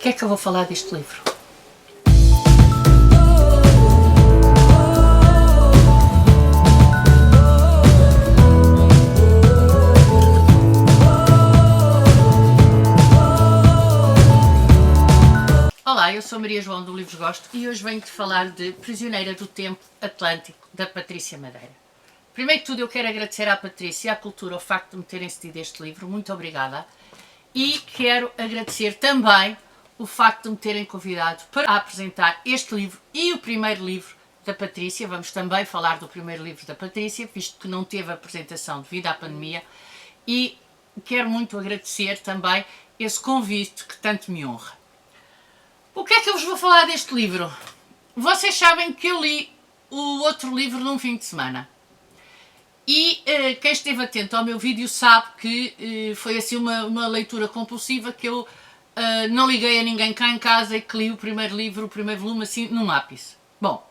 que é que eu vou falar deste livro? Olá, eu sou Maria João do Livros Gosto e hoje venho-te falar de Prisioneira do Tempo Atlântico, da Patrícia Madeira. Primeiro de tudo eu quero agradecer à Patrícia e à Cultura o facto de me terem cedido este livro, muito obrigada. E quero agradecer também o facto de me terem convidado para apresentar este livro e o primeiro livro da Patrícia. Vamos também falar do primeiro livro da Patrícia, visto que não teve apresentação devido à pandemia. E quero muito agradecer também esse convite que tanto me honra. O que é que eu vos vou falar deste livro? Vocês sabem que eu li o outro livro num fim de semana. E quem esteve atento ao meu vídeo sabe que foi assim uma leitura compulsiva que eu não liguei a ninguém cá em casa e que li o primeiro livro, o primeiro volume assim num ápice. Bom,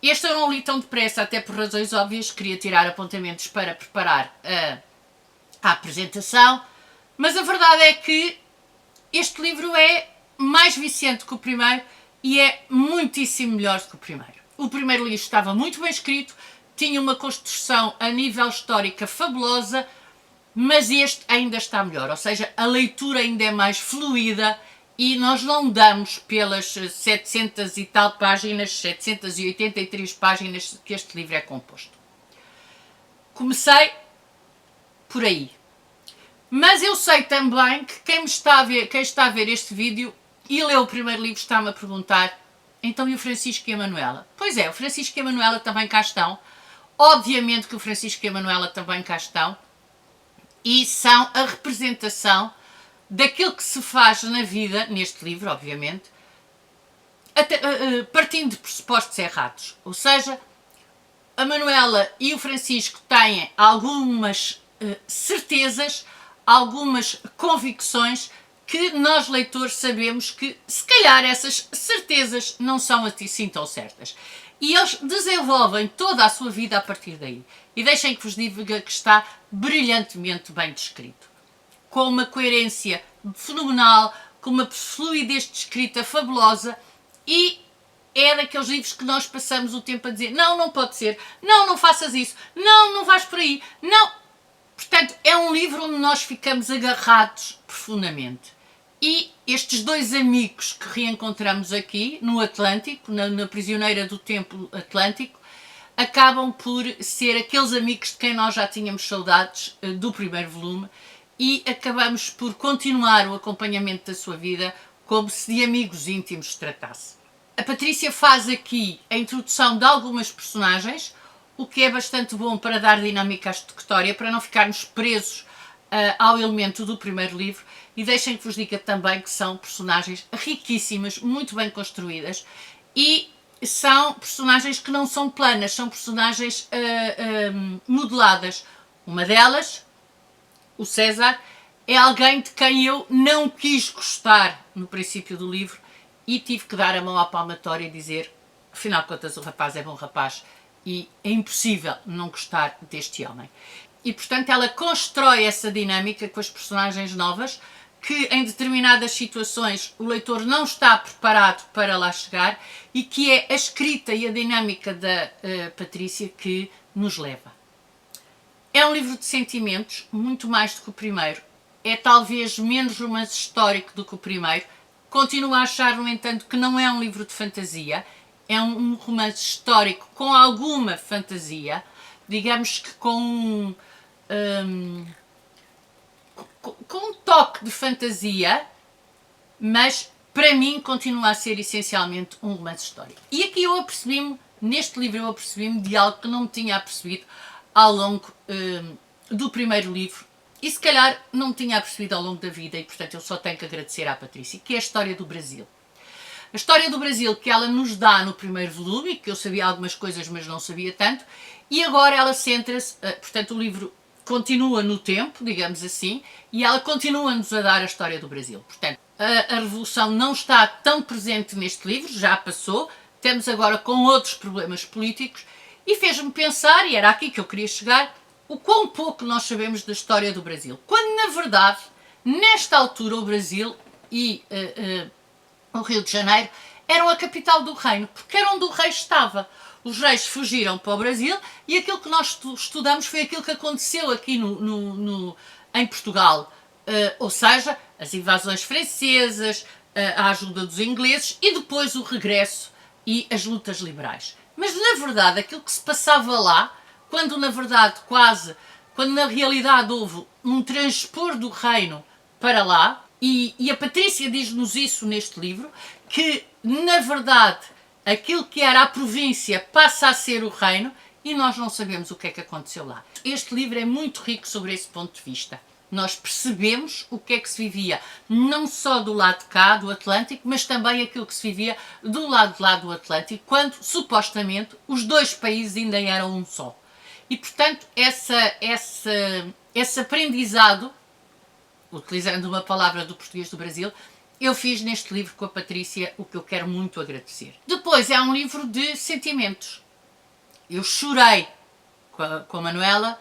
este eu não li tão depressa, até por razões óbvias, queria tirar apontamentos para preparar a apresentação, mas a verdade é que este livro é mais viciante que o primeiro e é muitíssimo melhor do que o primeiro. O primeiro livro estava muito bem escrito, tinha uma construção a nível histórica fabulosa, mas este ainda está melhor, ou seja, a leitura ainda é mais fluida e nós não damos pelas 700 e tal páginas, 783 páginas que este livro é composto. Comecei por aí. Mas eu sei também que quem está a ver este vídeo e leu o primeiro livro está-me a perguntar: então e o Francisco e a Manuela? Pois é, o Francisco e a Manuela também cá estão. Obviamente que o Francisco e a Manuela também cá estão. E são a representação daquilo que se faz na vida, neste livro, obviamente, partindo de pressupostos errados. Ou seja, a Manuela e o Francisco têm algumas certezas, algumas convicções que nós, leitores, sabemos que, se calhar, essas certezas não são assim tão certas. E eles desenvolvem toda a sua vida a partir daí. E deixem que vos diga que está brilhantemente bem descrito. Com uma coerência fenomenal, com uma fluidez de escrita fabulosa, e é daqueles livros que nós passamos o tempo a dizer: não, não pode ser, não, não faças isso, não, não vais por aí, não. Portanto, é um livro onde nós ficamos agarrados profundamente. E estes dois amigos que reencontramos aqui no Atlântico, na Prisioneira do Tempo Atlântico, acabam por ser aqueles amigos de quem nós já tínhamos saudades do primeiro volume e acabamos por continuar o acompanhamento da sua vida como se de amigos íntimos se tratasse. A Patrícia faz aqui a introdução de algumas personagens, o que é bastante bom para dar dinâmica à história, para não ficarmos presos ao elemento do primeiro livro. E deixem que vos diga também que são personagens riquíssimas, muito bem construídas, e são personagens que não são planas, são personagens modeladas. Uma delas, o César, é alguém de quem eu não quis gostar no princípio do livro e tive que dar a mão à palmatória e dizer: afinal de contas, o rapaz é bom rapaz e é impossível não gostar deste homem. E, portanto, ela constrói essa dinâmica com as personagens novas, que em determinadas situações o leitor não está preparado para lá chegar e que é a escrita e a dinâmica da Patrícia que nos leva. É um livro de sentimentos, muito mais do que o primeiro. É talvez menos romance histórico do que o primeiro. Continuo a achar, no entanto, que não é um livro de fantasia. É um romance histórico com alguma fantasia, digamos que com um toque de fantasia, mas para mim continua a ser essencialmente um romance histórico. E aqui eu apercebi-me, neste livro eu apercebi-me de algo que não me tinha apercebido ao longo do primeiro livro e se calhar não me tinha apercebido ao longo da vida, e portanto eu só tenho que agradecer à Patrícia, que é a história do Brasil. A história do Brasil que ela nos dá no primeiro volume, que eu sabia algumas coisas mas não sabia tanto, e agora ela centra-se, portanto o livro continua no tempo, digamos assim, e ela continua-nos a dar a história do Brasil. Portanto, a Revolução não está tão presente neste livro, já passou, temos agora com outros problemas políticos, e fez-me pensar, e era aqui que eu queria chegar, o quão pouco nós sabemos da história do Brasil. Quando, na verdade, nesta altura o Brasil e o Rio de Janeiro eram a capital do reino, porque era onde o rei estava. Os reis fugiram para o Brasil e aquilo que nós estudamos foi aquilo que aconteceu aqui em Portugal. Ou seja, as invasões francesas, a ajuda dos ingleses e depois o regresso e as lutas liberais. Mas na verdade aquilo que se passava lá, quando na realidade houve um transpor do reino para lá, e a Patrícia diz-nos isso neste livro, que na verdade aquilo que era a província passa a ser o reino e nós não sabemos o que é que aconteceu lá. Este livro é muito rico sobre esse ponto de vista. Nós percebemos o que é que se vivia, não só do lado de cá, do Atlântico, mas também aquilo que se vivia do lado de lá do Atlântico, quando supostamente os dois países ainda eram um só. E portanto, esse aprendizado, utilizando uma palavra do português do Brasil, eu fiz neste livro com a Patrícia, o que eu quero muito agradecer. Depois é um livro de sentimentos. Eu chorei com a Manuela,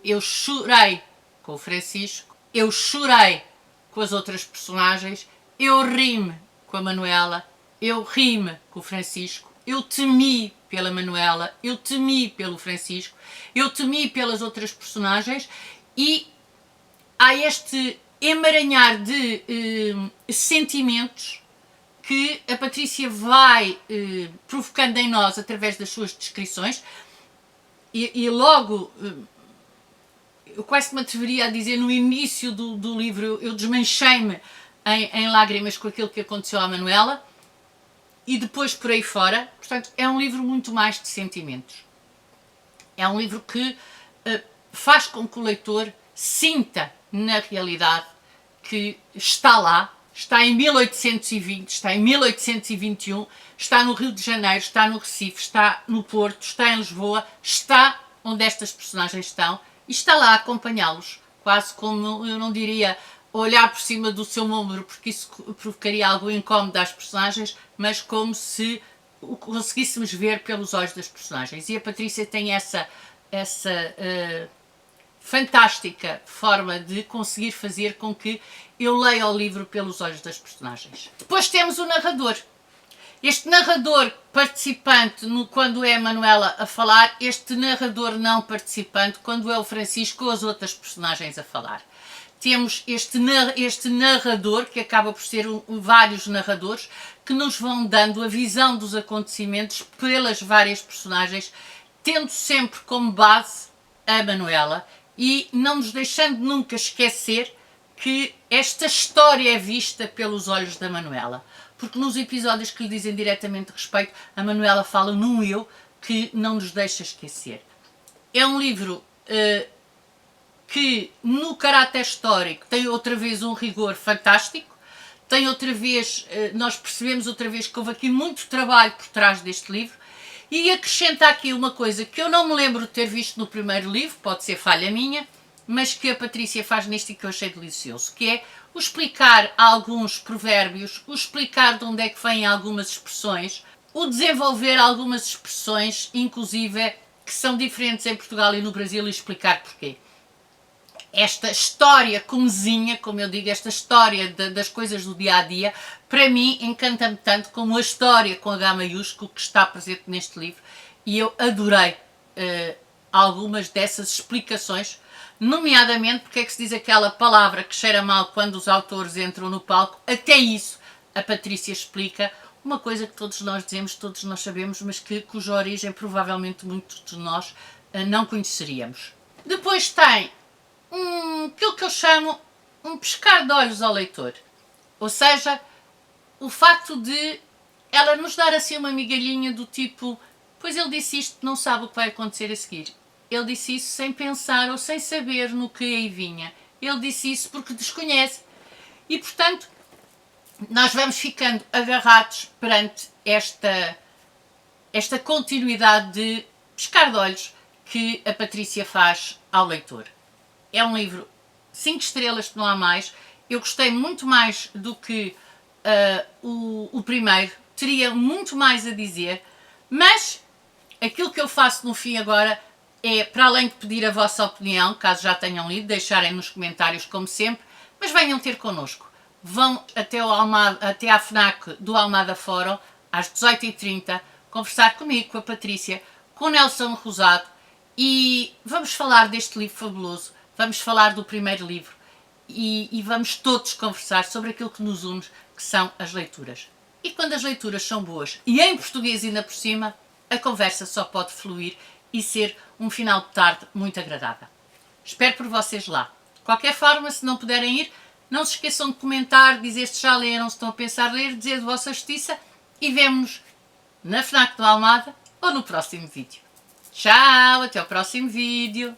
eu chorei com o Francisco, eu chorei com as outras personagens, eu ri-me com a Manuela, eu ri-me com o Francisco, eu temi pela Manuela, eu temi pelo Francisco, eu temi pelas outras personagens e há este emaranhar de sentimentos que a Patrícia vai provocando em nós através das suas descrições e logo, eu quase me atreveria a dizer no início do livro, eu desmanchei-me em lágrimas com aquilo que aconteceu à Manuela e depois por aí fora. Portanto, é um livro muito mais de sentimentos. É um livro que faz com que o leitor sinta na realidade que está lá, está em 1820, está em 1821, está no Rio de Janeiro, está no Recife, está no Porto, está em Lisboa, está onde estas personagens estão e está lá a acompanhá-los, quase como, eu não diria olhar por cima do seu ombro, porque isso provocaria algo incómodo às personagens, mas como se o conseguíssemos ver pelos olhos das personagens. E a Patrícia tem essa fantástica forma de conseguir fazer com que eu leia o livro pelos olhos das personagens. Depois temos o narrador. Este narrador participante quando é a Manuela a falar, este narrador não participante quando é o Francisco ou as outras personagens a falar. Temos este narrador, que acaba por ser vários narradores, que nos vão dando a visão dos acontecimentos pelas várias personagens, tendo sempre como base a Manuela e não nos deixando nunca esquecer que esta história é vista pelos olhos da Manuela. Porque nos episódios que lhe dizem diretamente respeito, a Manuela fala num eu que não nos deixa esquecer. É um livro que no caráter histórico tem outra vez um rigor fantástico, tem outra vez, nós percebemos outra vez que houve aqui muito trabalho por trás deste livro e acrescenta aqui uma coisa que eu não me lembro de ter visto no primeiro livro, pode ser falha minha, mas que a Patrícia faz neste e que eu achei delicioso, que é o explicar alguns provérbios, o explicar de onde é que vêm algumas expressões, o desenvolver algumas expressões, inclusive, que são diferentes em Portugal e no Brasil e explicar porquê. Esta história comezinha, como eu digo, esta história das coisas do dia-a-dia, para mim encanta-me tanto como a história com H maiúsculo que está presente neste livro e eu adorei algumas dessas explicações, nomeadamente porque é que se diz aquela palavra que cheira mal quando os autores entram no palco. Até isso a Patrícia explica, uma coisa que todos nós dizemos, todos nós sabemos, mas cuja origem provavelmente muitos de nós não conheceríamos. Depois tem aquilo que eu chamo um pescar de olhos ao leitor, ou seja, o facto de ela nos dar assim uma migalhinha do tipo, pois ele disse isto, não sabe o que vai acontecer a seguir. Ele disse isso sem pensar ou sem saber no que aí vinha. Ele disse isso porque desconhece. E, portanto, nós vamos ficando agarrados perante esta continuidade de pescar de olhos que a Patrícia faz ao leitor. É um livro 5 estrelas, que não há mais. Eu gostei muito mais do que o primeiro. Teria muito mais a dizer, mas aquilo que eu faço no fim agora é, para além de pedir a vossa opinião, caso já tenham lido, deixarem nos comentários como sempre, mas venham ter connosco, vão até à FNAC do Almada Fórum, às 18h30, conversar comigo, com a Patrícia, com o Nelson Rosado, e vamos falar deste livro fabuloso, vamos falar do primeiro livro, e vamos todos conversar sobre aquilo que nos une, que são as leituras. E quando as leituras são boas, e em português ainda por cima, a conversa só pode fluir e ser um final de tarde muito agradável. Espero por vocês lá. De qualquer forma, se não puderem ir, não se esqueçam de comentar, dizer se já leram, se estão a pensar ler, dizer de vossa justiça, e vemo-nos na FNAC do Almada ou no próximo vídeo. Tchau, até ao próximo vídeo!